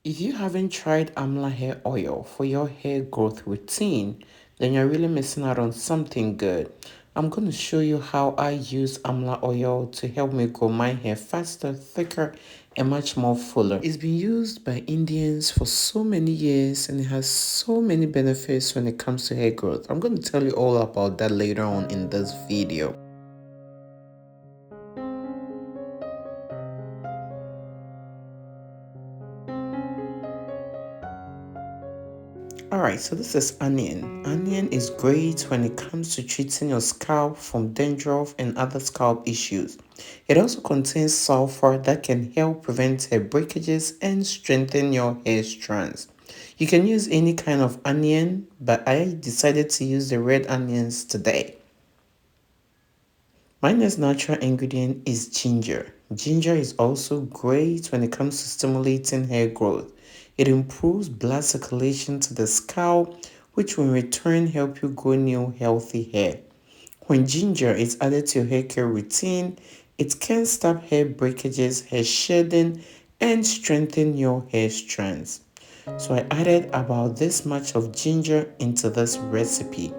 If you haven't tried Amla hair oil for your hair growth routine, then you're really missing out on something good. I'm going to show you how I use Amla oil to help me grow my hair faster, thicker, and much more fuller. It's been used by Indians for so many years and it has so many benefits when it comes to hair growth. I'm going to tell you all about that later on in this video. Alright, so this is onion. Onion is great when it comes to treating your scalp from dandruff and other scalp issues. It also contains sulfur that can help prevent hair breakages and strengthen your hair strands. You can use any kind of onion, but I decided to use the red onions today. My next natural ingredient is ginger. Ginger is also great when it comes to stimulating hair growth. It improves blood circulation to the scalp, which will in return help you grow new healthy hair. When ginger is added to your hair care routine, it can stop hair breakages, hair shedding, and strengthen your hair strands. So I added about this much of ginger into this recipe.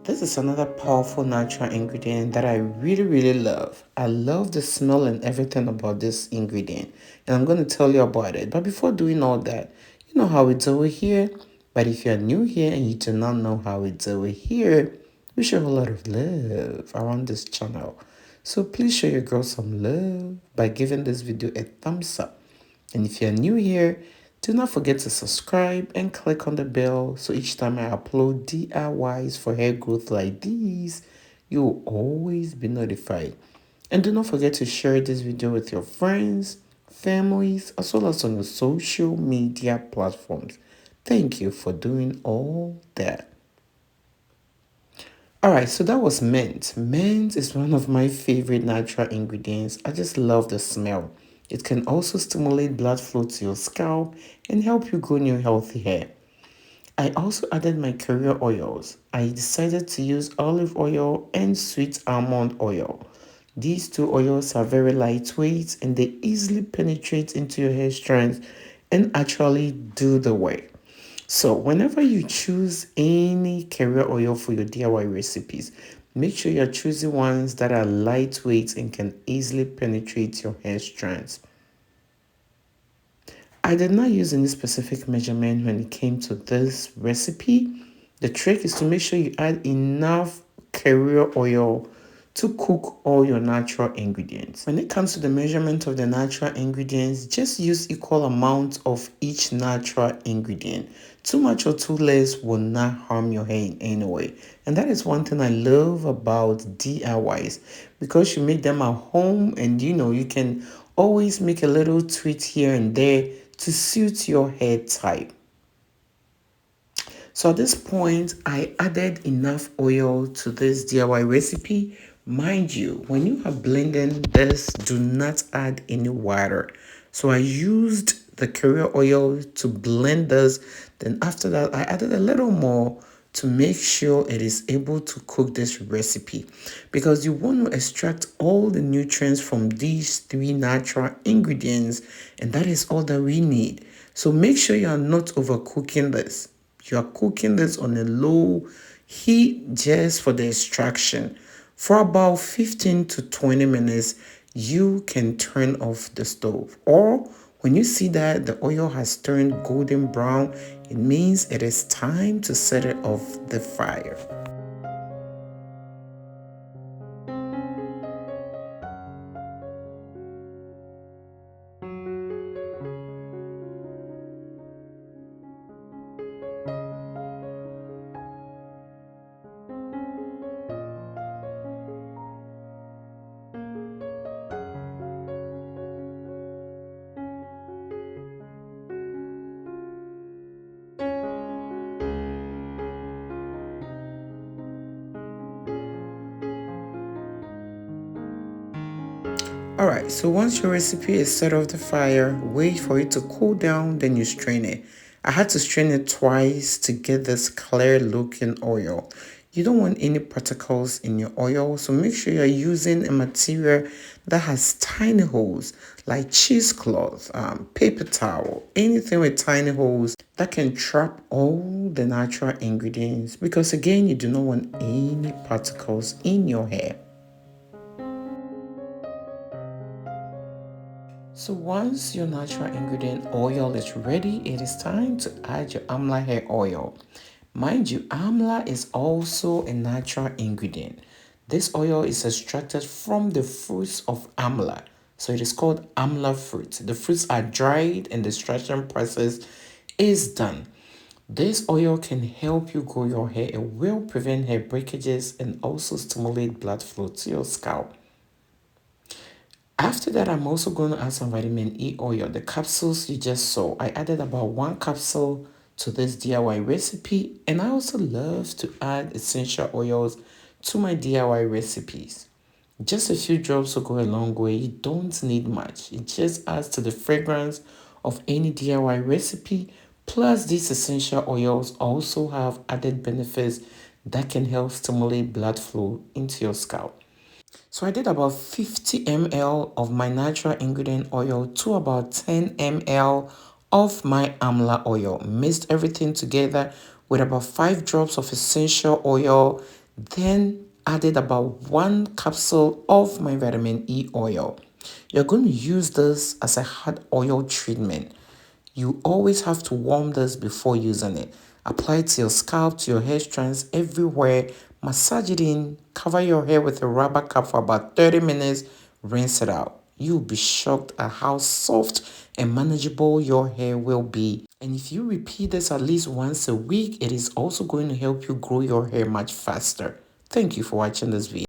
This is another powerful natural ingredient that I really love. I love the smell and everything about this ingredient, and I'm going to tell you about it. But before doing all that, you know how we do over here. But if you're new here and you do not know how we do over here, we show a lot of love around this channel. So please show your girl some love by giving this video a thumbs up. And if you're new here, do not forget to subscribe and click on the bell so each time I upload DIYs for hair growth like these, you will always be notified. And do not forget to share this video with your friends, families, as well as on your social media platforms. Thank you for doing all that. Alright, so that was mint. Mint is one of my favorite natural ingredients. I just love the smell. It can also stimulate blood flow to your scalp and help you grow new healthy hair. I also added my career oils. I decided to use olive oil and sweet almond oil. These two oils are very lightweight and they easily penetrate into your hair strands and actually do the work. So whenever you choose any carrier oil for your DIY recipes, make sure you're choosing ones that are lightweight and can easily penetrate your hair strands. I did not use any specific measurement when it came to this recipe. The trick is to make sure you add enough carrier oil to cook all your natural ingredients. When it comes to the measurement of the natural ingredients, just use equal amounts of each natural ingredient. Too much or too less will not harm your hair in any way. And that is one thing I love about DIYs, because you make them at home and you can always make a little tweak here and there to suit your hair type. So at this point, I added enough oil to this DIY recipe. Mind you, when you are blending this, do not add any water. So I used the carrier oil to blend this. Then after that, I added a little more to make sure it is able to cook this recipe, because you want to extract all the nutrients from these three natural ingredients, and that is all that we need. So make sure you are not overcooking this. You are cooking this on a low heat just for the extraction. For about 15 to 20 minutes, you can turn off the stove. Or when you see that the oil has turned golden brown, it means it is time to set it off the fire. Alright, so once your recipe is set off the fire, wait for it to cool down, then you strain it. I had to strain it twice to get this clear looking oil. You don't want any particles in your oil, so make sure you're using a material that has tiny holes like cheesecloth, paper towel, anything with tiny holes that can trap all the natural ingredients, because again, you do not want any particles in your hair. So once your natural ingredient oil is ready, it is time to add your Amla hair oil. Mind you, Amla is also a natural ingredient. This oil is extracted from the fruits of Amla. So it is called Amla fruit. The fruits are dried and the extraction process is done. This oil can help you grow your hair. It will prevent hair breakages and also stimulate blood flow to your scalp. After that, I'm also going to add some vitamin E oil. The capsules you just saw, I added about 1 capsule to this DIY recipe, and I also love to add essential oils to my DIY recipes. Just a few drops will go a long way. You don't need much. It just adds to the fragrance of any DIY recipe. Plus, these essential oils also have added benefits that can help stimulate blood flow into your scalp. So I did about 50 ml of my natural ingredient oil to about 10 ml of my Amla oil. Mixed everything together with about 5 drops of essential oil. Then added about 1 capsule of my vitamin E oil. You're going to use this as a hot oil treatment. You always have to warm this before using it. Apply it to your scalp, to your hair strands, everywhere. Massage it in. Cover your hair with a rubber cap for about 30 minutes. Rinse it out. You'll be shocked at how soft and manageable your hair will be. And if you repeat this at least once a week, it is also going to help you grow your hair much faster. Thank you for watching this video.